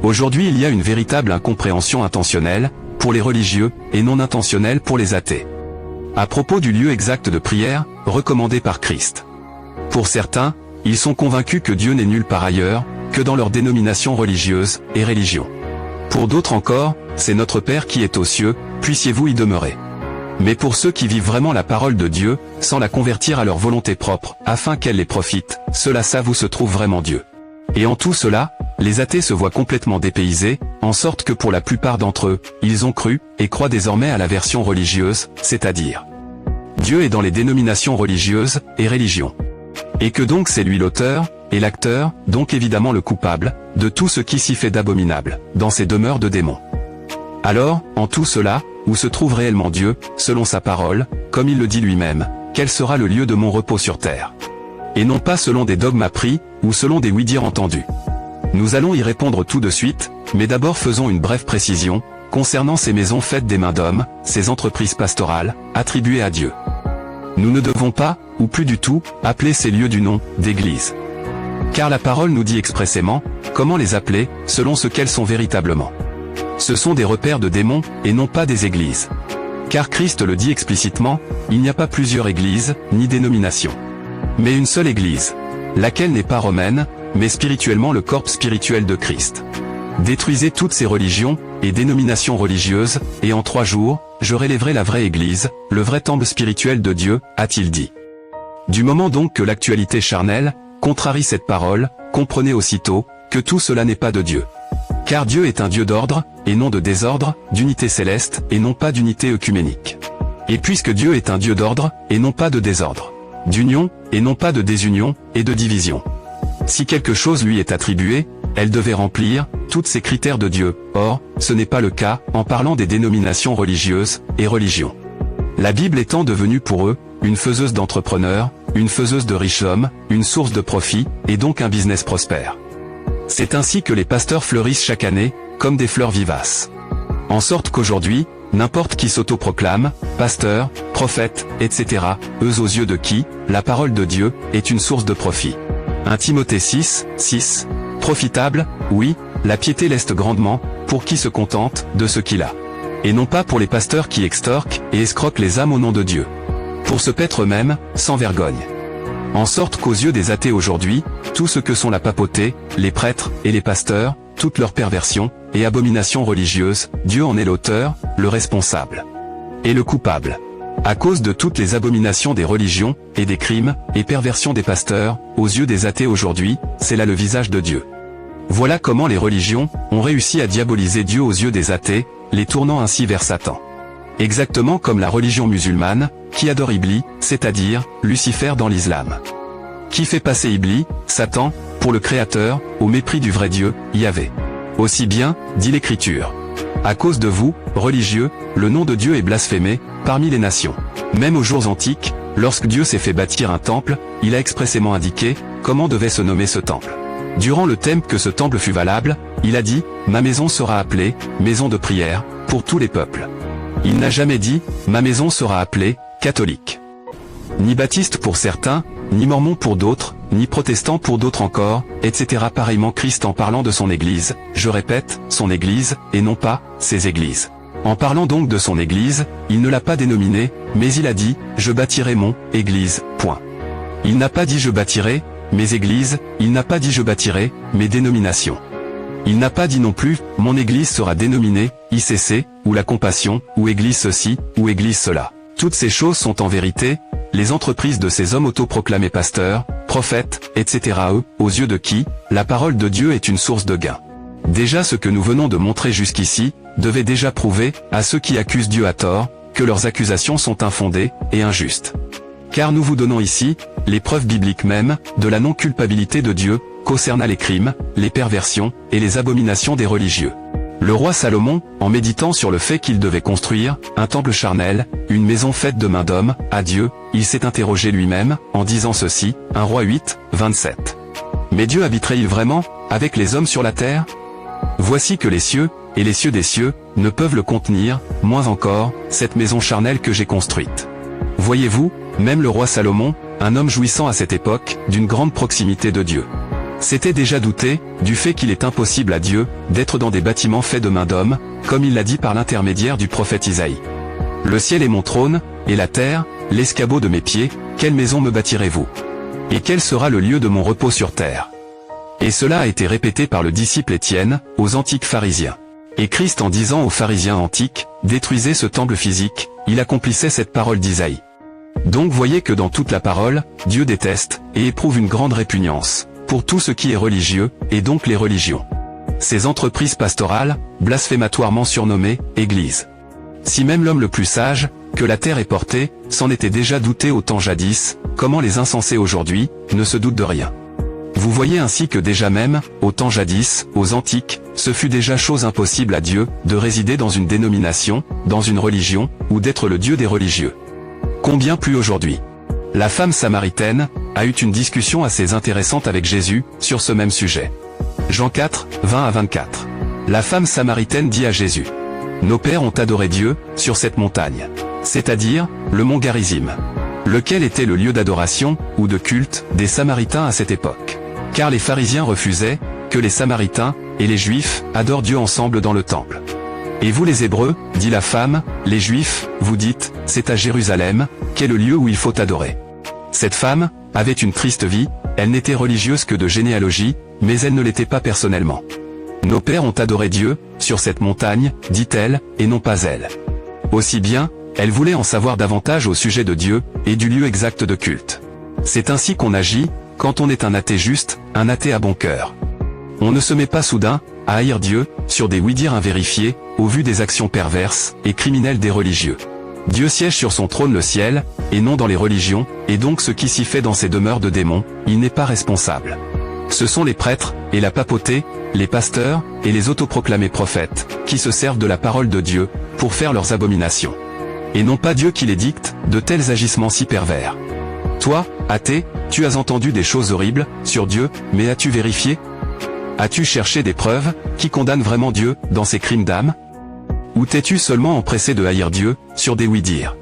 Aujourd'hui il y a une véritable incompréhension intentionnelle, pour les religieux, et non intentionnelle pour les athées. À propos du lieu exact de prière, recommandé par Christ. Pour certains, ils sont convaincus que Dieu n'est nulle part ailleurs, que dans leur dénomination religieuse, et religion. Pour d'autres encore, c'est notre Père qui est aux cieux, puissiez-vous y demeurer. Mais pour ceux qui vivent vraiment la parole de Dieu, sans la convertir à leur volonté propre, afin qu'elle les profite, ceux-là savent où se trouve vraiment Dieu. Et en tout cela, les athées se voient complètement dépaysés, en sorte que pour la plupart d'entre eux, ils ont cru, et croient désormais à la version religieuse, c'est-à-dire Dieu est dans les dénominations religieuses, et religions. Et que donc c'est lui l'auteur, et l'acteur, donc évidemment le coupable, de tout ce qui s'y fait d'abominable, dans ces demeures de démons. Alors, en tout cela, où se trouve réellement Dieu, selon sa parole, comme il le dit lui-même, quel sera le lieu de mon repos sur terre? Et non pas selon des dogmes appris, ou selon des oui-dire entendus. Nous allons y répondre tout de suite, mais d'abord faisons une brève précision, concernant ces maisons faites des mains d'hommes, ces entreprises pastorales, attribuées à Dieu. Nous ne devons pas, ou plus du tout, appeler ces lieux du nom d'église. Car la parole nous dit expressément, comment les appeler, selon ce qu'elles sont véritablement. Ce sont des repères de démons, et non pas des églises. Car Christ le dit explicitement, il n'y a pas plusieurs églises, ni dénominations. Mais une seule église. Laquelle n'est pas romaine, mais spirituellement le corps spirituel de Christ. Détruisez toutes ces religions, et dénominations religieuses, et en 3 jours, je relèverai la vraie église, le vrai temple spirituel de Dieu, a-t-il dit. Du moment donc que l'actualité charnelle, contrarie cette parole, comprenez aussitôt, que tout cela n'est pas de Dieu. Car Dieu est un Dieu d'ordre, et non de désordre, d'unité céleste, et non pas d'unité œcuménique. Et puisque Dieu est un Dieu d'ordre, et non pas de désordre, d'union, et non pas de désunion, et de division. Si quelque chose lui est attribué, elle devait remplir tous ces critères de Dieu. Or, ce n'est pas le cas, en parlant des dénominations religieuses, et religions. La Bible étant devenue pour eux, une faiseuse d'entrepreneurs, une faiseuse de riches hommes, une source de profit, et donc un business prospère. C'est ainsi que les pasteurs fleurissent chaque année, comme des fleurs vivaces. En sorte qu'aujourd'hui, n'importe qui s'autoproclame, pasteur, prophète, etc., eux aux yeux de qui, la parole de Dieu, est une source de profit. 1 Timothée 6, 6. Profitable, oui, la piété l'est grandement, pour qui se contente, de ce qu'il a. Et non pas pour les pasteurs qui extorquent, et escroquent les âmes au nom de Dieu. Pour se paître eux-mêmes, sans vergogne. En sorte qu'aux yeux des athées aujourd'hui, tout ce que sont la papauté, les prêtres, et les pasteurs, toutes leurs perversions, et abominations religieuses, Dieu en est l'auteur, le responsable. Et le coupable. À cause de toutes les abominations des religions, et des crimes, et perversions des pasteurs, aux yeux des athées aujourd'hui, c'est là le visage de Dieu. Voilà comment les religions ont réussi à diaboliser Dieu aux yeux des athées, les tournant ainsi vers Satan. Exactement comme la religion musulmane, qui adore Iblis, c'est-à-dire Lucifer dans l'islam. Qui fait passer Iblis, Satan, pour le Créateur, au mépris du vrai Dieu, Yahvé. Aussi bien, dit l'Écriture. À cause de vous, religieux, le nom de Dieu est blasphémé, parmi les nations. Même aux jours antiques, lorsque Dieu s'est fait bâtir un temple, il a expressément indiqué, comment devait se nommer ce temple. Durant le temps que ce temple fut valable, il a dit, ma maison sera appelée, maison de prière, pour tous les peuples. Il n'a jamais dit, ma maison sera appelée, catholique. Ni baptiste pour certains, ni mormon pour d'autres, ni protestant pour d'autres encore, etc. Pareillement Christ en parlant de son Église, je répète, son Église, et non pas, ses églises. En parlant donc de son Église, il ne l'a pas dénominée, mais il a dit, je bâtirai mon Église, point. Il n'a pas dit je bâtirai mes églises, il n'a pas dit je bâtirai mes dénominations. Il n'a pas dit non plus, mon Église sera dénominée ICC, ou la compassion, ou Église ceci, ou Église cela. Toutes ces choses sont en vérité les entreprises de ces hommes autoproclamés pasteurs, prophètes, etc. eux, aux yeux de qui, la parole de Dieu est une source de gain. Déjà ce que nous venons de montrer jusqu'ici, devait déjà prouver, à ceux qui accusent Dieu à tort, que leurs accusations sont infondées, et injustes. Car nous vous donnons ici, les preuves bibliques même, de la non-culpabilité de Dieu, concernant les crimes, les perversions, et les abominations des religieux. Le roi Salomon, en méditant sur le fait qu'il devait construire un temple charnel, une maison faite de mains d'hommes, à Dieu, il s'est interrogé lui-même, en disant ceci, 1 Roi 8, 27. Mais Dieu habiterait-il vraiment, avec les hommes sur la terre? Voici que les cieux, et les cieux des cieux, ne peuvent le contenir, moins encore, cette maison charnelle que j'ai construite. Voyez-vous, même le roi Salomon, un homme jouissant à cette époque, d'une grande proximité de Dieu. s'était déjà douté du fait qu'il est impossible à Dieu d'être dans des bâtiments faits de main d'homme, comme il l'a dit par l'intermédiaire du prophète Isaïe. Le ciel est mon trône, et la terre, l'escabeau de mes pieds, quelle maison me bâtirez-vous? Et quel sera le lieu de mon repos sur terre? Et cela a été répété par le disciple Étienne, aux antiques pharisiens. Et Christ en disant aux pharisiens antiques, détruisez ce temple physique, il accomplissait cette parole d'Isaïe. Donc voyez que dans toute la parole, Dieu déteste, et éprouve une grande répugnance, pour tout ce qui est religieux, et donc les religions. Ces entreprises pastorales, blasphématoirement surnommées, Église. Si même l'homme le plus sage, que la terre est portée, s'en était déjà douté au temps jadis, comment les insensés aujourd'hui, ne se doutent de rien. Vous voyez ainsi que déjà même, au temps jadis, aux antiques, ce fut déjà chose impossible à Dieu, de résider dans une dénomination, dans une religion, ou d'être le Dieu des religieux. Combien plus aujourd'hui. La femme samaritaine a eu une discussion assez intéressante avec Jésus, sur ce même sujet. Jean 4, 20 à 24. La femme samaritaine dit à Jésus: nos pères ont adoré Dieu, sur cette montagne. C'est-à-dire, le mont Garizim. Lequel était le lieu d'adoration, ou de culte, des Samaritains à cette époque. Car les pharisiens refusaient, que les Samaritains, et les Juifs, adorent Dieu ensemble dans le temple. Et vous les Hébreux, dit la femme, les Juifs, vous dites, c'est à Jérusalem, qu'est le lieu où il faut adorer. Cette femme avait une triste vie, elle n'était religieuse que de généalogie, mais elle ne l'était pas personnellement. Nos pères ont adoré Dieu, sur cette montagne, dit-elle, et non pas elle. Aussi bien, elle voulait en savoir davantage au sujet de Dieu, et du lieu exact de culte. C'est ainsi qu'on agit, quand on est un athée juste, un athée à bon cœur. On ne se met pas soudain, à haïr Dieu, sur des oui-dire invérifiés, au vu des actions perverses, et criminelles des religieux. Dieu siège sur son trône le ciel, et non dans les religions, et donc ce qui s'y fait dans ces demeures de démons, il n'est pas responsable. Ce sont les prêtres, et la papauté, les pasteurs, et les autoproclamés prophètes, qui se servent de la parole de Dieu, pour faire leurs abominations. Et non pas Dieu qui les dicte, de tels agissements si pervers. Toi, athée, tu as entendu des choses horribles, sur Dieu, mais as-tu vérifié? As-tu cherché des preuves, qui condamnent vraiment Dieu, dans ses crimes d'âme? Ou t'es-tu seulement empressé de haïr Dieu, sur des oui-dire?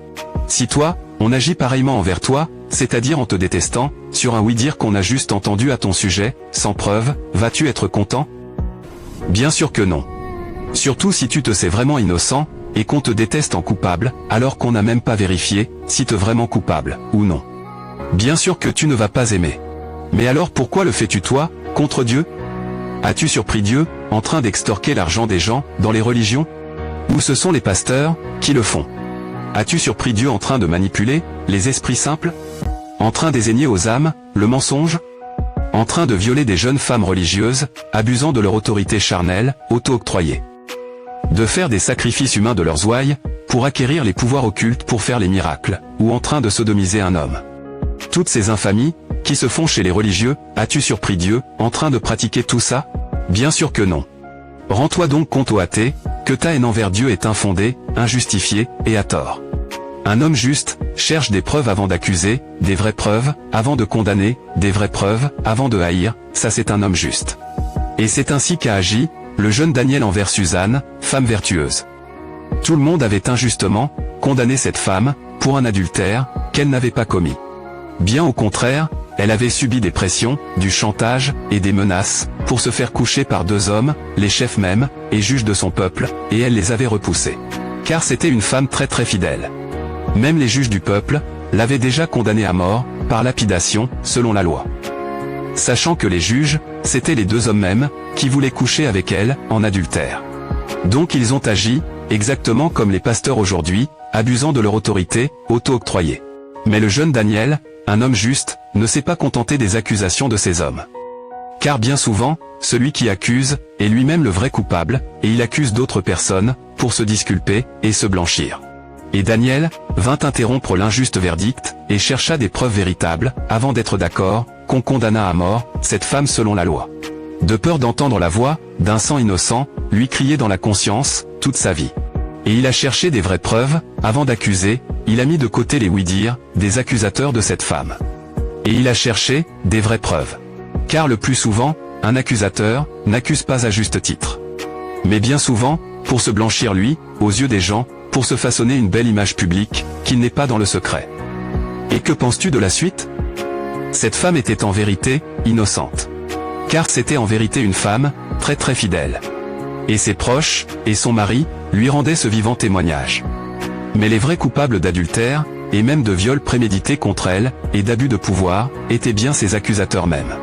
Si toi, on agit pareillement envers toi, c'est-à-dire en te détestant, sur un oui-dire qu'on a juste entendu à ton sujet, sans preuve, vas-tu être content? Bien sûr que non. Surtout si tu te sais vraiment innocent, et qu'on te déteste en coupable, alors qu'on n'a même pas vérifié, si t'es vraiment coupable, ou non. Bien sûr que tu ne vas pas aimer. Mais alors pourquoi le fais-tu toi, contre Dieu? As-tu surpris Dieu, en train d'extorquer l'argent des gens, dans les religions? Ou ce sont les pasteurs, qui le font? As-tu surpris Dieu en train de manipuler, les esprits simples? En train d'ézeigner aux âmes, le mensonge? En train de violer des jeunes femmes religieuses, abusant de leur autorité charnelle, auto-octroyée? De faire des sacrifices humains de leurs ouailles, pour acquérir les pouvoirs occultes pour faire les miracles, ou en train de sodomiser un homme? Toutes ces infamies, qui se font chez les religieux, as-tu surpris Dieu, en train de pratiquer tout ça? Bien sûr que non. Rends-toi donc compte ô athée, que ta haine envers Dieu est infondée, injustifiée, et à tort. Un homme juste, cherche des preuves avant d'accuser, des vraies preuves, avant de condamner, des vraies preuves, avant de haïr, ça c'est un homme juste. Et c'est ainsi qu'a agi, le jeune Daniel envers Suzanne, femme vertueuse. Tout le monde avait injustement, condamné cette femme, pour un adultère, qu'elle n'avait pas commis. Bien au contraire, elle avait subi des pressions, du chantage, et des menaces, pour se faire coucher par deux hommes, les chefs même, et juges de son peuple, et elle les avait repoussés. Car c'était une femme très très fidèle. Même les juges du peuple, l'avaient déjà condamnée à mort, par lapidation, selon la loi. Sachant que les juges, c'étaient les deux hommes mêmes, qui voulaient coucher avec elle, en adultère. Donc ils ont agi, exactement comme les pasteurs aujourd'hui, abusant de leur autorité, auto-octroyée. Mais le jeune Daniel, un homme juste, ne s'est pas contenté des accusations de ces hommes. Car bien souvent, celui qui accuse, est lui-même le vrai coupable, et il accuse d'autres personnes, pour se disculper, et se blanchir. Et Daniel, vint interrompre l'injuste verdict, et chercha des preuves véritables, avant d'être d'accord, qu'on condamna à mort, cette femme selon la loi. De peur d'entendre la voix, d'un sang innocent, lui crier dans la conscience, toute sa vie. Et il a cherché des vraies preuves, avant d'accuser, il a mis de côté les oui-dire, des accusateurs de cette femme. Et il a cherché, des vraies preuves. Car le plus souvent, un accusateur, n'accuse pas à juste titre. Mais bien souvent, pour se blanchir lui, aux yeux des gens, pour se façonner une belle image publique, qu'il n'est pas dans le secret. Et que penses-tu de la suite? Cette femme était en vérité, innocente. Car c'était en vérité une femme, très fidèle. Et ses proches, et son mari, lui rendaient ce vivant témoignage. Mais les vrais coupables d'adultère, et même de viol prémédité contre elle, et d'abus de pouvoir, étaient bien ses accusateurs mêmes.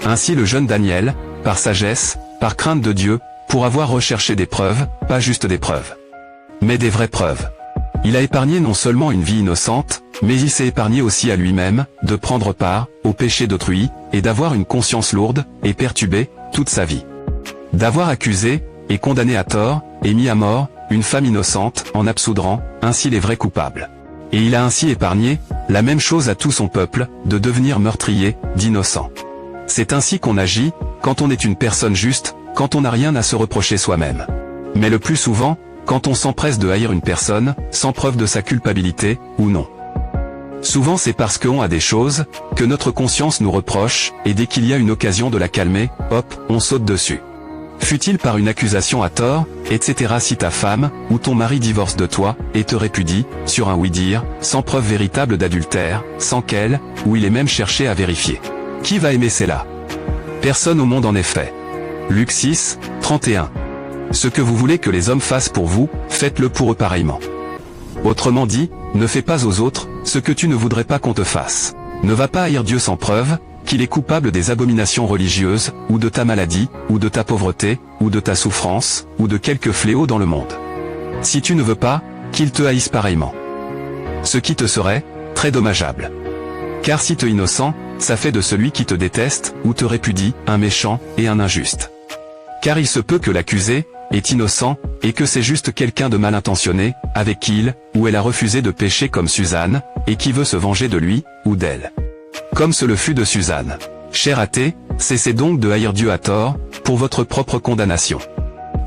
Ainsi le jeune Daniel, par sagesse, par crainte de Dieu, pour avoir recherché des preuves, pas juste des preuves, mais des vraies preuves. Il a épargné non seulement une vie innocente, mais il s'est épargné aussi à lui-même, de prendre part, au péché d'autrui, et d'avoir une conscience lourde, et perturbée, toute sa vie. D'avoir accusé, et condamné à tort, et mis à mort, une femme innocente, en absoudrant, ainsi les vrais coupables. Et il a ainsi épargné, la même chose à tout son peuple, de devenir meurtrier, d'innocents. C'est ainsi qu'on agit, quand on est une personne juste, quand on n'a rien à se reprocher soi-même. Mais le plus souvent, quand on s'empresse de haïr une personne, sans preuve de sa culpabilité, ou non. Souvent c'est parce qu'on a des choses, que notre conscience nous reproche, et dès qu'il y a une occasion de la calmer, hop, on saute dessus. Fût-il par une accusation à tort, etc. Si ta femme, ou ton mari divorce de toi, et te répudie, sur un oui-dire, sans preuve véritable d'adultère, sans qu'elle, ou il ait même cherché à vérifier. Qui va aimer cela? Personne au monde en effet. Luc 6, 31. Ce que vous voulez que les hommes fassent pour vous, faites-le pour eux pareillement. Autrement dit, ne fais pas aux autres, ce que tu ne voudrais pas qu'on te fasse. Ne va pas haïr Dieu sans preuve, qu'il est coupable des abominations religieuses, ou de ta maladie, ou de ta pauvreté, ou de ta souffrance, ou de quelque fléau dans le monde. Si tu ne veux pas, qu'il te haïsse pareillement. Ce qui te serait, très dommageable. Car si tu es innocent, ça fait de celui qui te déteste, ou te répudie, un méchant, et un injuste. Car il se peut que l'accusé, est innocent, et que c'est juste quelqu'un de mal intentionné, avec qui il, ou elle a refusé de pécher comme Suzanne, et qui veut se venger de lui, ou d'elle. Comme ce le fut de Suzanne. Cher athée, cessez donc de haïr Dieu à tort, pour votre propre condamnation.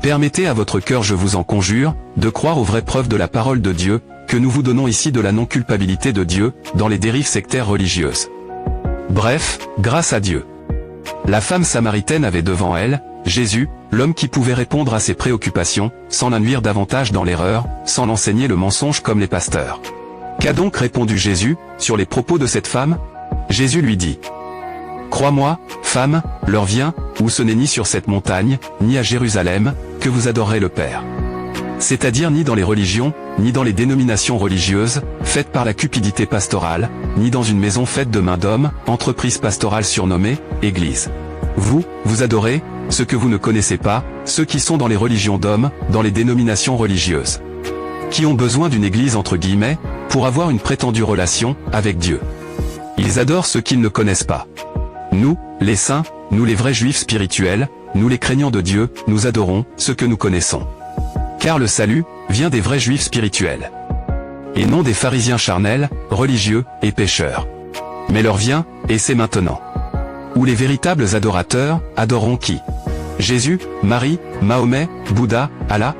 Permettez à votre cœur, je vous en conjure, de croire aux vraies preuves de la parole de Dieu, que nous vous donnons ici de la non-culpabilité de Dieu, dans les dérives sectaires religieuses. Bref, grâce à Dieu. La femme samaritaine avait devant elle, Jésus, l'homme qui pouvait répondre à ses préoccupations, sans l'induire davantage dans l'erreur, sans l'enseigner le mensonge comme les pasteurs. Qu'a donc répondu Jésus, sur les propos de cette femme? Jésus lui dit: Crois-moi, femme, l'heure vient, où ce n'est ni sur cette montagne, ni à Jérusalem, que vous adorerez le Père. C'est-à-dire ni dans les religions, ni dans les dénominations religieuses, faites par la cupidité pastorale, ni dans une maison faite de main d'homme, entreprise pastorale surnommée, Église. Vous adorez, ce que vous ne connaissez pas, ceux qui sont dans les religions d'hommes, dans les dénominations religieuses. Qui ont besoin d'une église entre guillemets, pour avoir une prétendue relation, avec Dieu. Ils adorent ce qu'ils ne connaissent pas. Nous, les saints, nous les vrais juifs spirituels, nous les craignants de Dieu, nous adorons, ce que nous connaissons. Car le salut, vient des vrais juifs spirituels. Et non des pharisiens charnels, religieux, et pécheurs. Mais l'heure vient, et c'est maintenant. Où les véritables adorateurs, adoreront qui? Jésus, Marie, Mahomet, Bouddha, Allah?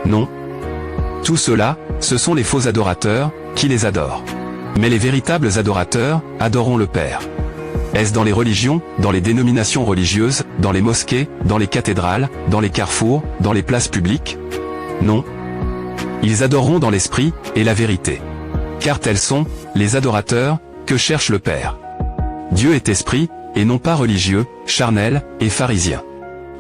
Non. Tout cela, ce sont les faux adorateurs, qui les adorent. Mais les véritables adorateurs, adoreront le Père. Est-ce dans les religions, dans les dénominations religieuses, dans les mosquées, dans les cathédrales, dans les carrefours, dans les places publiques? Non. Ils adoreront dans l'esprit, et la vérité. Car tels sont, les adorateurs, que cherche le Père. Dieu est esprit, et non pas religieux, charnel, et pharisien.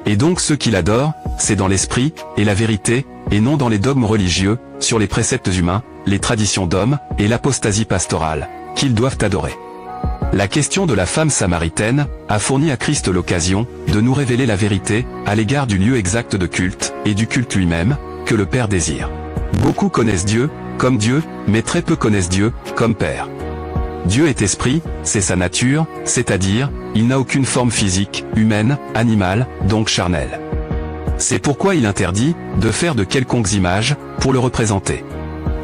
Et donc ceux qui l'adorent, c'est dans l'esprit, et la vérité, et non dans les dogmes religieux, sur les préceptes humains, les traditions d'hommes, et l'apostasie pastorale, qu'ils doivent adorer. La question de la femme samaritaine, a fourni à Christ l'occasion, de nous révéler la vérité, à l'égard du lieu exact de culte, et du culte lui-même, que le Père désire. Beaucoup connaissent Dieu, comme Dieu, mais très peu connaissent Dieu, comme Père. Dieu est esprit, c'est sa nature, c'est-à-dire, il n'a aucune forme physique, humaine, animale, donc charnelle. C'est pourquoi il interdit, de faire de quelconques images, pour le représenter.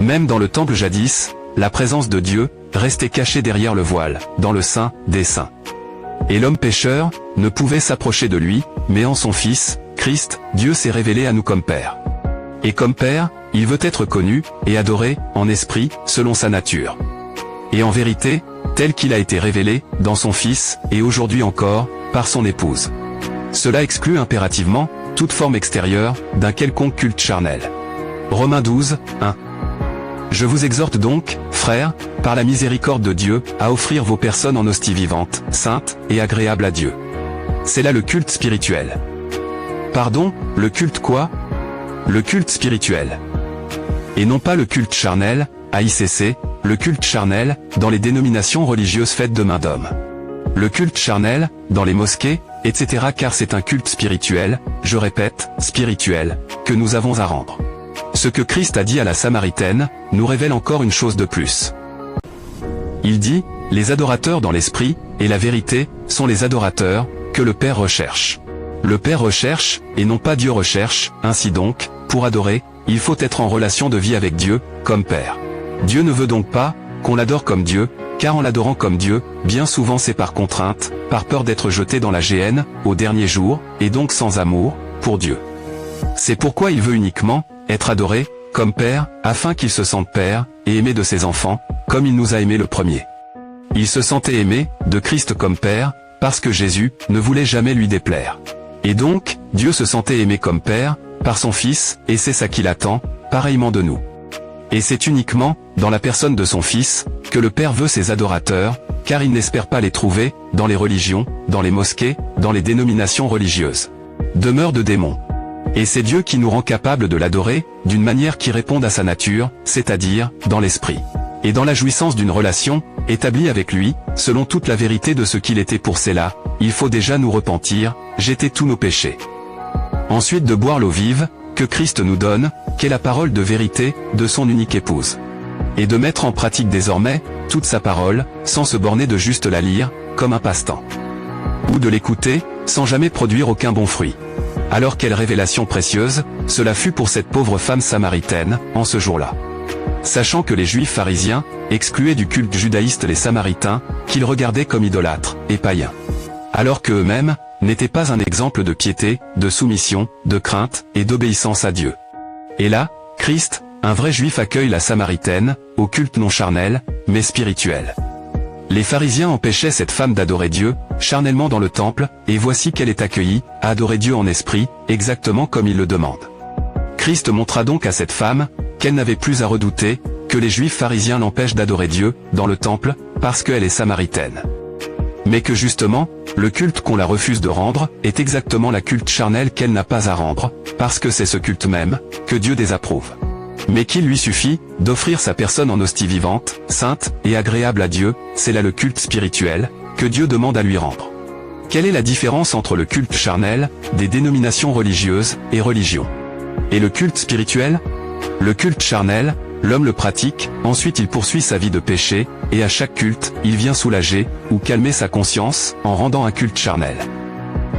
Même dans le temple jadis, la présence de Dieu, restait cachée derrière le voile, dans le Saint des Saints. Et l'homme pécheur, ne pouvait s'approcher de lui, mais en son Fils, Christ, Dieu s'est révélé à nous comme Père. Et comme Père, il veut être connu, et adoré, en esprit, selon sa nature. Et en vérité, tel qu'il a été révélé, dans son Fils, et aujourd'hui encore, par son épouse. Cela exclut impérativement, toute forme extérieure, d'un quelconque culte charnel. Romains 12, 1. Je vous exhorte donc, frères, par la miséricorde de Dieu, à offrir vos personnes en hostie vivante, sainte, et agréable à Dieu. c'est là le culte spirituel. Pardon, le culte quoi? Le culte spirituel. Et non pas le culte charnel, AICC, le culte charnel, dans les dénominations religieuses faites de main d'homme. Le culte charnel, dans les mosquées, etc. car c'est un culte spirituel, je répète, spirituel, que nous avons à rendre. Ce que Christ a dit à la Samaritaine, nous révèle encore une chose de plus. Il dit, les adorateurs dans l'esprit, et la vérité, sont les adorateurs, que le Père recherche. Le Père recherche, et non pas Dieu recherche, ainsi donc, pour adorer, il faut être en relation de vie avec Dieu, comme Père. Dieu ne veut donc pas, qu'on l'adore comme Dieu, car en l'adorant comme Dieu, bien souvent c'est par contrainte, par peur d'être jeté dans la géhenne, au dernier jour, et donc sans amour, pour Dieu. C'est pourquoi il veut uniquement, être adoré, comme Père, afin qu'il se sente Père, et aimé de ses enfants, comme il nous a aimés le premier. Il se sentait aimé, de Christ comme Père, parce que Jésus, ne voulait jamais lui déplaire. Et donc, Dieu se sentait aimé comme Père, par son Fils, et c'est ça qu'il attend, pareillement de nous. Et c'est uniquement, dans la personne de son Fils, que le Père veut ses adorateurs, car il n'espère pas les trouver, dans les religions, dans les mosquées, dans les dénominations religieuses. Demeure de démons. Et c'est Dieu qui nous rend capables de l'adorer, d'une manière qui réponde à sa nature, c'est-à-dire, dans l'esprit. Et dans la jouissance d'une relation, établie avec lui, selon toute la vérité de ce qu'il était pour cela, il faut déjà nous repentir, jeter tous nos péchés. Ensuite de boire l'eau vive, que Christ nous donne, qu'est la parole de vérité, de son unique épouse. Et de mettre en pratique désormais, toute sa parole, sans se borner de juste la lire, comme un passe-temps. Ou de l'écouter, sans jamais produire aucun bon fruit. Alors quelle révélation précieuse, cela fut pour cette pauvre femme samaritaine, en ce jour-là. Sachant que les Juifs pharisiens, excluaient du culte judaïste les Samaritains, qu'ils regardaient comme idolâtres, et païens. Alors que eux-mêmes, n'étaient pas un exemple de piété, de soumission, de crainte, et d'obéissance à Dieu. Et là, Christ, un vrai Juif accueille la Samaritaine, au culte non charnel, mais spirituel. Les pharisiens empêchaient cette femme d'adorer Dieu, charnellement dans le temple, et voici qu'elle est accueillie, à adorer Dieu en esprit, exactement comme il le demande. Christ montra donc à cette femme, qu'elle n'avait plus à redouter, que les Juifs pharisiens l'empêchent d'adorer Dieu, dans le temple, parce qu'elle est samaritaine. Mais que justement, le culte qu'on la refuse de rendre, est exactement la culte charnel qu'elle n'a pas à rendre, parce que c'est ce culte même, que Dieu désapprouve. Mais qu'il lui suffit, d'offrir sa personne en hostie vivante, sainte, et agréable à Dieu, c'est là le culte spirituel, que Dieu demande à lui rendre. Quelle est la différence entre le culte charnel, des dénominations religieuses, et religion? Et le culte spirituel? Le culte charnel, l'homme le pratique, ensuite il poursuit sa vie de péché, et à chaque culte, il vient soulager, ou calmer sa conscience, en rendant un culte charnel.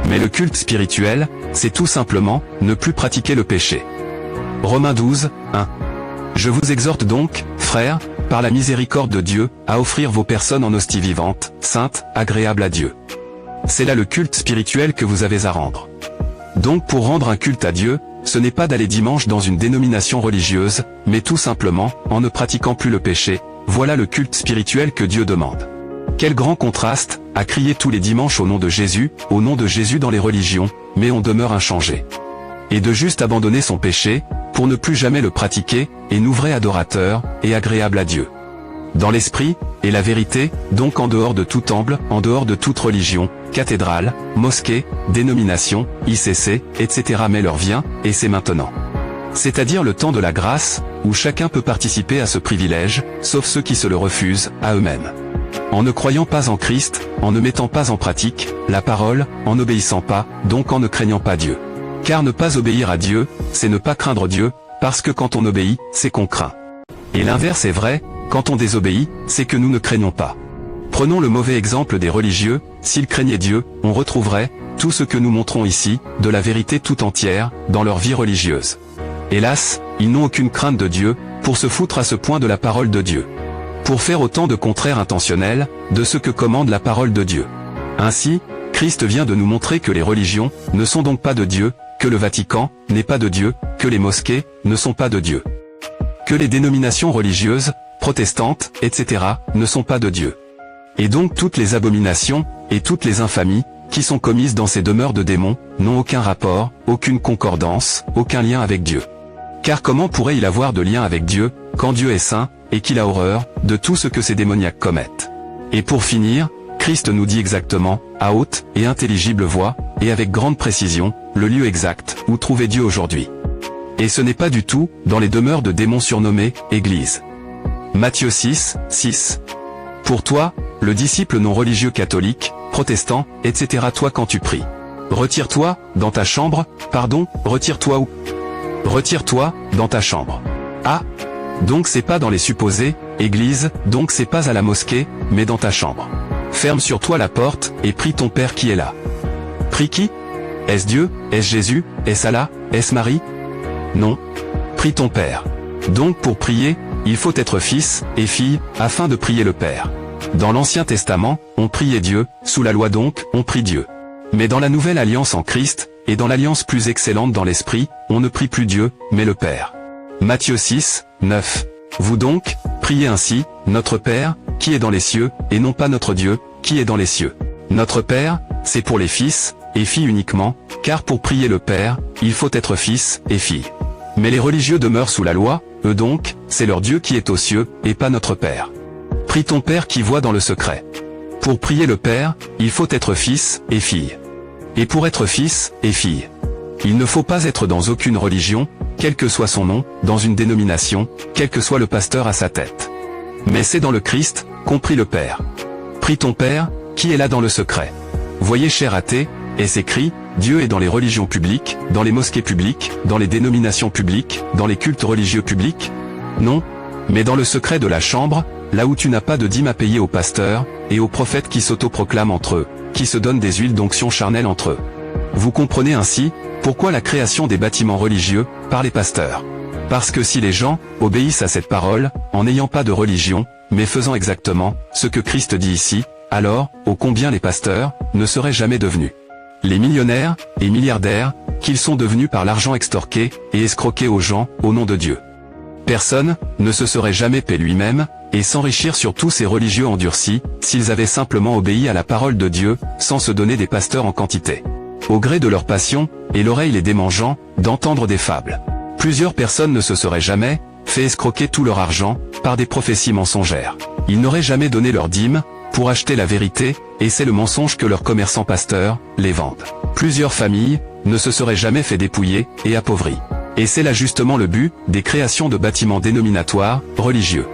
Mais le culte spirituel, c'est tout simplement, ne plus pratiquer le péché. Romains 12, 1. Je vous exhorte donc, frères, par la miséricorde de Dieu, à offrir vos personnes en hostie vivante, sainte, agréable à Dieu. C'est là le culte spirituel que vous avez à rendre. Donc pour rendre un culte à Dieu, ce n'est pas d'aller dimanche dans une dénomination religieuse, mais tout simplement, en ne pratiquant plus le péché, voilà le culte spirituel que Dieu demande. Quel grand contraste, à crier tous les dimanches au nom de Jésus dans les religions, mais on demeure inchangé. Et de juste abandonner son péché, pour ne plus jamais le pratiquer, et nous vrai adorateur, et agréable à Dieu. Dans l'esprit, et la vérité, donc en dehors de tout temple, en dehors de toute religion, cathédrale, mosquée, dénomination, ICC, etc. mais l'heure vient, et c'est maintenant. C'est-à-dire le temps de la grâce, où chacun peut participer à ce privilège, sauf ceux qui se le refusent, à eux-mêmes. En ne croyant pas en Christ, en ne mettant pas en pratique, la parole, en n'obéissant pas, donc en ne craignant pas Dieu. Car ne pas obéir à Dieu, c'est ne pas craindre Dieu, parce que quand on obéit, c'est qu'on craint. Et l'inverse est vrai, quand on désobéit, c'est que nous ne craignons pas. Prenons le mauvais exemple des religieux, s'ils craignaient Dieu, on retrouverait, tout ce que nous montrons ici, de la vérité tout entière, dans leur vie religieuse. Hélas, ils n'ont aucune crainte de Dieu, pour se foutre à ce point de la parole de Dieu. Pour faire autant de contraires intentionnels, de ce que commande la parole de Dieu. Ainsi, Christ vient de nous montrer que les religions, ne sont donc pas de Dieu, que le Vatican, n'est pas de Dieu, que les mosquées, ne sont pas de Dieu. Que les dénominations religieuses, protestantes, etc., ne sont pas de Dieu. Et donc toutes les abominations, et toutes les infamies, qui sont commises dans ces demeures de démons, n'ont aucun rapport, aucune concordance, aucun lien avec Dieu. Car comment pourrait-il avoir de lien avec Dieu, quand Dieu est saint, et qu'il a horreur, de tout ce que ces démoniaques commettent? Et pour finir, Christ nous dit exactement, à haute et intelligible voix, et avec grande précision, le lieu exact où trouver Dieu aujourd'hui. Et ce n'est pas du tout dans les demeures de démons surnommés « Église ». Matthieu 6, 6. Pour toi, le disciple non religieux catholique, protestant, etc. toi quand tu pries. Retire-toi, dans ta chambre, retire-toi où? Retire-toi, dans ta chambre. Ah! Donc c'est pas dans les supposés, églises, donc c'est pas à la mosquée, mais dans ta chambre. Ferme sur toi la porte, et prie ton Père qui est là. Prie qui? Est-ce Dieu? Est-ce Jésus? Est-ce Allah? Est-ce Marie? Non. Prie ton Père. Donc pour prier, il faut être fils et fille, afin de prier le Père. Dans l'Ancien Testament, on priait Dieu, sous la loi donc, on prie Dieu. Mais dans la nouvelle alliance en Christ, et dans l'alliance plus excellente dans l'Esprit, on ne prie plus Dieu, mais le Père. Matthieu 6, 9. Vous donc, priez ainsi, notre Père, qui est dans les cieux, et non pas notre Dieu, qui est dans les cieux. Notre Père, c'est pour les fils et filles uniquement, car pour prier le Père, il faut être fils et fille. Mais les religieux demeurent sous la loi, eux donc, c'est leur Dieu qui est aux cieux, et pas notre Père. Prie ton Père qui voit dans le secret. Pour prier le Père, il faut être fils et fille. Et pour être fils et fille, il ne faut pas être dans aucune religion, quel que soit son nom, dans une dénomination, quel que soit le pasteur à sa tête. Mais c'est dans le Christ, qu'on prie le Père. Prie ton Père, qui est là dans le secret. Voyez cher athée, et s'écrit, Dieu est dans les religions publiques, dans les mosquées publiques, dans les dénominations publiques, dans les cultes religieux publics? Non. Mais dans le secret de la chambre, là où tu n'as pas de dîme à payer aux pasteurs, et aux prophètes qui s'autoproclament entre eux, qui se donnent des huiles d'onction charnelle entre eux. Vous comprenez ainsi, pourquoi la création des bâtiments religieux, par les pasteurs. Parce que si les gens obéissent à cette parole, en n'ayant pas de religion, mais faisant exactement ce que Christ dit ici, alors, ô combien les pasteurs ne seraient jamais devenus les millionnaires et milliardaires qu'ils sont devenus par l'argent extorqué et escroqué aux gens au nom de Dieu. Personne ne se serait jamais paix lui-même et s'enrichir sur tous ces religieux endurcis s'ils avaient simplement obéi à la parole de Dieu sans se donner des pasteurs en quantité. Au gré de leur passion et l'oreille les démangeant d'entendre des fables. Plusieurs personnes ne se seraient jamais fait escroquer tout leur argent par des prophéties mensongères. Ils n'auraient jamais donné leur dîme pour acheter la vérité, et c'est le mensonge que leurs commerçants pasteurs les vendent. Plusieurs familles ne se seraient jamais fait dépouiller et appauvrir. Et c'est là justement le but des créations de bâtiments dénominatoires, religieux.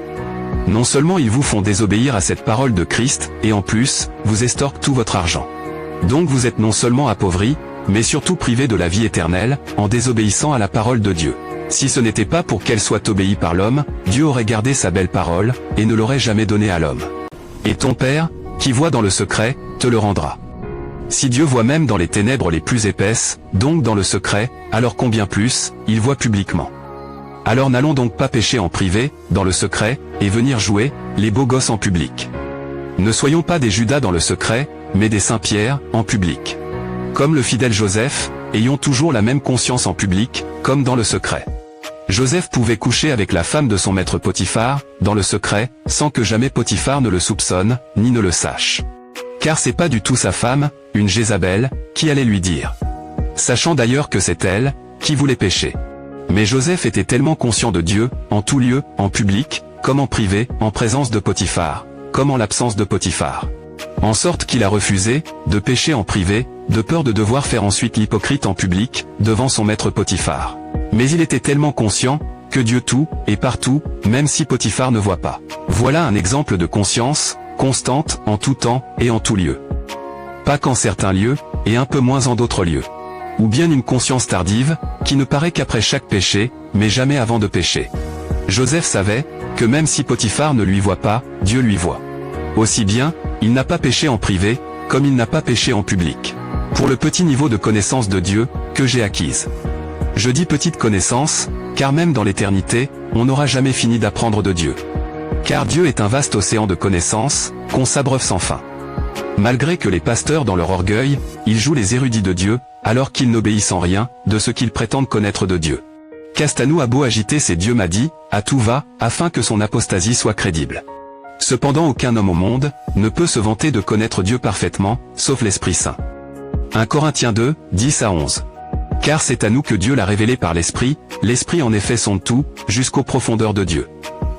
Non seulement ils vous font désobéir à cette parole de Christ, et en plus, vous estorquent tout votre argent. Donc vous êtes non seulement appauvris, mais surtout privés de la vie éternelle, en désobéissant à la parole de Dieu. Si ce n'était pas pour qu'elle soit obéie par l'homme, Dieu aurait gardé sa belle parole, et ne l'aurait jamais donnée à l'homme. Et ton Père, qui voit dans le secret, te le rendra. Si Dieu voit même dans les ténèbres les plus épaisses, donc dans le secret, alors combien plus, il voit publiquement. Alors n'allons donc pas pécher en privé, dans le secret, et venir jouer, les beaux gosses en public. Ne soyons pas des Judas dans le secret, mais des Saint-Pierre, en public. Comme le fidèle Joseph, ayons toujours la même conscience en public, comme dans le secret. Joseph pouvait coucher avec la femme de son maître Potiphar, dans le secret, sans que jamais Potiphar ne le soupçonne, ni ne le sache. Car c'est pas du tout sa femme, une Jézabel, qui allait lui dire. Sachant d'ailleurs que c'est elle, qui voulait pécher. Mais Joseph était tellement conscient de Dieu, en tout lieu, en public, comme en privé, en présence de Potiphar, comme en l'absence de Potiphar. En sorte qu'il a refusé, de pécher en privé, de peur de devoir faire ensuite l'hypocrite en public, devant son maître Potiphar. Mais il était tellement conscient, que Dieu tout, et partout, même si Potiphar ne voit pas. Voilà un exemple de conscience, constante, en tout temps, et en tout lieu. Pas qu'en certains lieux, et un peu moins en d'autres lieux. Ou bien une conscience tardive, qui ne paraît qu'après chaque péché, mais jamais avant de pécher. Joseph savait, que même si Potiphar ne lui voit pas, Dieu lui voit. Aussi bien, il n'a pas péché en privé, comme il n'a pas péché en public. Pour le petit niveau de connaissance de Dieu, que j'ai acquise. Je dis petite connaissance, car même dans l'éternité, on n'aura jamais fini d'apprendre de Dieu. Car Dieu est un vaste océan de connaissances, qu'on s'abreuve sans fin. Malgré que les pasteurs dans leur orgueil, ils jouent les érudits de Dieu, alors qu'ils n'obéissent en rien, de ce qu'ils prétendent connaître de Dieu. Castanou a beau agiter ses dieux m'a dit, à tout va, afin que son apostasie soit crédible. Cependant aucun homme au monde, ne peut se vanter de connaître Dieu parfaitement, sauf l'Esprit Saint. 1 Corinthiens 2, 10 à 11. Car c'est à nous que Dieu l'a révélé par l'Esprit en effet sonde tout, jusqu'aux profondeurs de Dieu.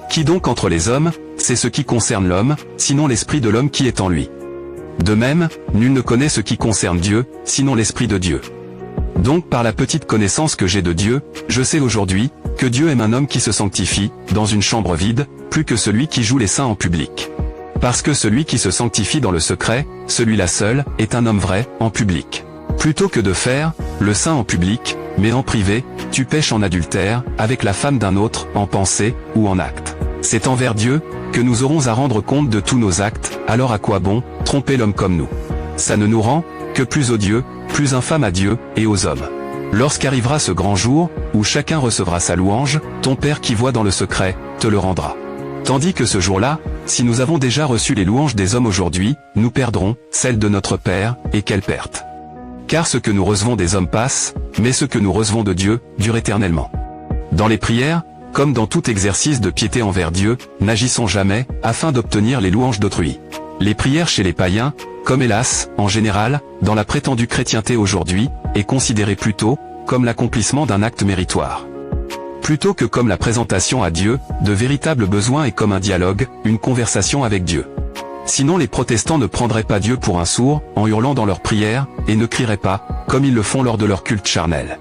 Qui donc entre les hommes, c'est ce qui concerne l'homme, sinon l'esprit de l'homme qui est en lui. De même, nul ne connaît ce qui concerne Dieu, sinon l'Esprit de Dieu. Donc par la petite connaissance que j'ai de Dieu, je sais aujourd'hui, que Dieu aime un homme qui se sanctifie, dans une chambre vide, plus que celui qui joue les saints en public. Parce que celui qui se sanctifie dans le secret, celui-là seul, est un homme vrai, en public. Plutôt que de faire, le saint en public, mais en privé, tu pèches en adultère, avec la femme d'un autre, en pensée, ou en acte. C'est envers Dieu, que nous aurons à rendre compte de tous nos actes, alors à quoi bon, tromper l'homme comme nous? Ça ne nous rend, que plus odieux, plus infâme à Dieu, et aux hommes. Lorsqu'arrivera ce grand jour, où chacun recevra sa louange, ton Père qui voit dans le secret, te le rendra. Tandis que ce jour-là, si nous avons déjà reçu les louanges des hommes aujourd'hui, nous perdrons, celles de notre Père, et quelle perte! Car ce que nous recevons des hommes passe, mais ce que nous recevons de Dieu, dure éternellement. Dans les prières, comme dans tout exercice de piété envers Dieu, n'agissons jamais, afin d'obtenir les louanges d'autrui. Les prières chez les païens, comme hélas, en général, dans la prétendue chrétienté aujourd'hui, est considérée plutôt, comme l'accomplissement d'un acte méritoire. Plutôt que comme la présentation à Dieu, de véritables besoins et comme un dialogue, une conversation avec Dieu. Sinon les protestants ne prendraient pas Dieu pour un sourd, en hurlant dans leurs prières, et ne crieraient pas, comme ils le font lors de leur culte charnel.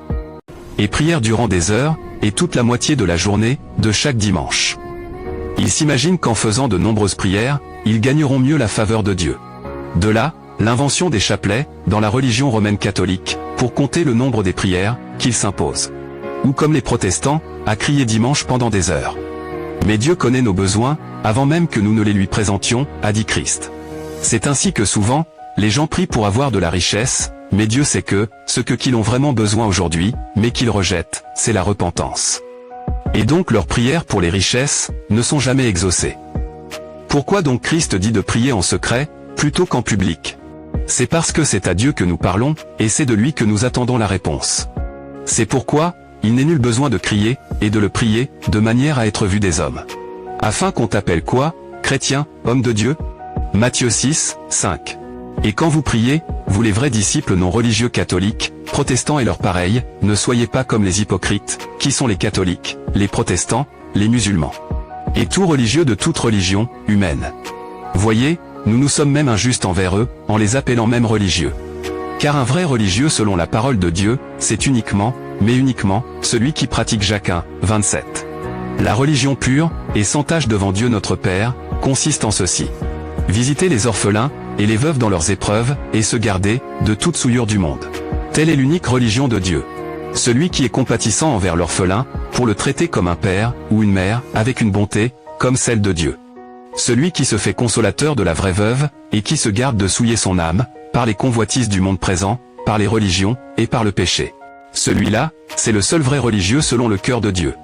Et prièrent durant des heures, et toute la moitié de la journée, de chaque dimanche. Ils s'imaginent qu'en faisant de nombreuses prières, ils gagneront mieux la faveur de Dieu. De là, l'invention des chapelets, dans la religion romaine catholique, pour compter le nombre des prières, qu'ils s'imposent. Ou comme les protestants, à crier dimanche pendant des heures. Mais Dieu connaît nos besoins, avant même que nous ne les lui présentions, a dit Christ. C'est ainsi que souvent, les gens prient pour avoir de la richesse, mais Dieu sait que, ce qu'ils ont vraiment besoin aujourd'hui, mais qu'ils rejettent, c'est la repentance. Et donc leurs prières pour les richesses, ne sont jamais exaucées. Pourquoi donc Christ dit de prier en secret, plutôt qu'en public? C'est parce que c'est à Dieu que nous parlons, et c'est de lui que nous attendons la réponse. C'est pourquoi, il n'est nul besoin de crier, et de le prier, de manière à être vu des hommes. Afin qu'on t'appelle quoi? Chrétien, homme de Dieu? Matthieu 6, 5. Et quand vous priez, vous les vrais disciples non religieux catholiques, protestants et leurs pareils, ne soyez pas comme les hypocrites, qui sont les catholiques, les protestants, les musulmans. Et tout religieux de toute religion, humaine. Voyez, nous sommes même injustes envers eux, en les appelant même religieux. Car un vrai religieux selon la parole de Dieu, c'est uniquement, mais uniquement, celui qui pratique Jacques 27. La religion pure, et sans tache devant Dieu notre Père, consiste en ceci. Visiter les orphelins, et les veuves dans leurs épreuves, et se garder, de toute souillure du monde. Telle est l'unique religion de Dieu. Celui qui est compatissant envers l'orphelin, pour le traiter comme un père, ou une mère, avec une bonté, comme celle de Dieu. Celui qui se fait consolateur de la vraie veuve, et qui se garde de souiller son âme, par les convoitises du monde présent, par les religions, et par le péché. Celui-là, c'est le seul vrai religieux selon le cœur de Dieu.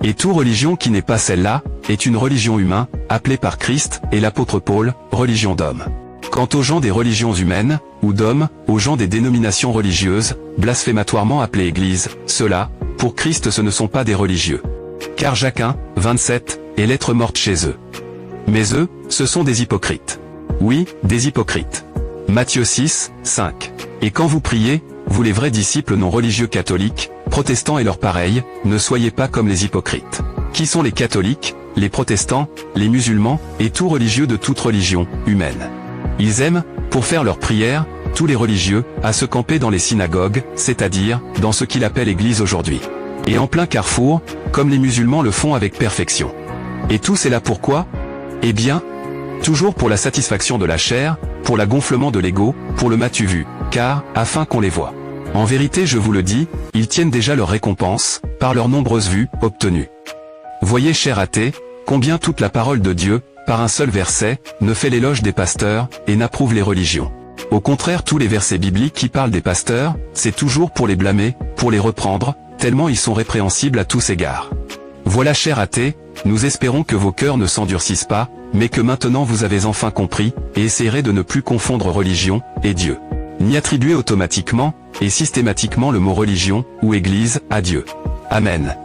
Et toute religion qui n'est pas celle-là, est une religion humaine, appelée par Christ, et l'apôtre Paul, religion d'homme. Quant aux gens des religions humaines, ou d'hommes, aux gens des dénominations religieuses, blasphématoirement appelées Église, ceux-là, pour Christ ce ne sont pas des religieux. Car Jacques 27, est l'être morte chez eux. Mais eux, ce sont des hypocrites. Oui, des hypocrites. Matthieu 6, 5. Et quand vous priez, vous les vrais disciples non religieux catholiques, protestants et leurs pareils, ne soyez pas comme les hypocrites. Qui sont les catholiques, les protestants, les musulmans, et tout religieux de toute religion, humaine. Ils aiment, pour faire leurs prières, tous les religieux, à se camper dans les synagogues, c'est-à-dire, dans ce qu'il appelle église aujourd'hui. Et en plein carrefour, comme les musulmans le font avec perfection. Et tout c'est là pourquoi? Eh bien, toujours pour la satisfaction de la chair, pour la gonflement de l'ego, pour le m'as-tu vu, car, afin qu'on les voie. En vérité je vous le dis, ils tiennent déjà leur récompense, par leurs nombreuses vues, obtenues. Voyez cher athée, combien toute la parole de Dieu, par un seul verset, ne fait l'éloge des pasteurs, et n'approuve les religions. Au contraire tous les versets bibliques qui parlent des pasteurs, c'est toujours pour les blâmer, pour les reprendre, tellement ils sont répréhensibles à tous égards. Voilà cher athée, nous espérons que vos cœurs ne s'endurcissent pas, mais que maintenant vous avez enfin compris, et essayerez de ne plus confondre religion, et Dieu. Ni attribuer automatiquement, et systématiquement le mot religion, ou église, à Dieu. Amen.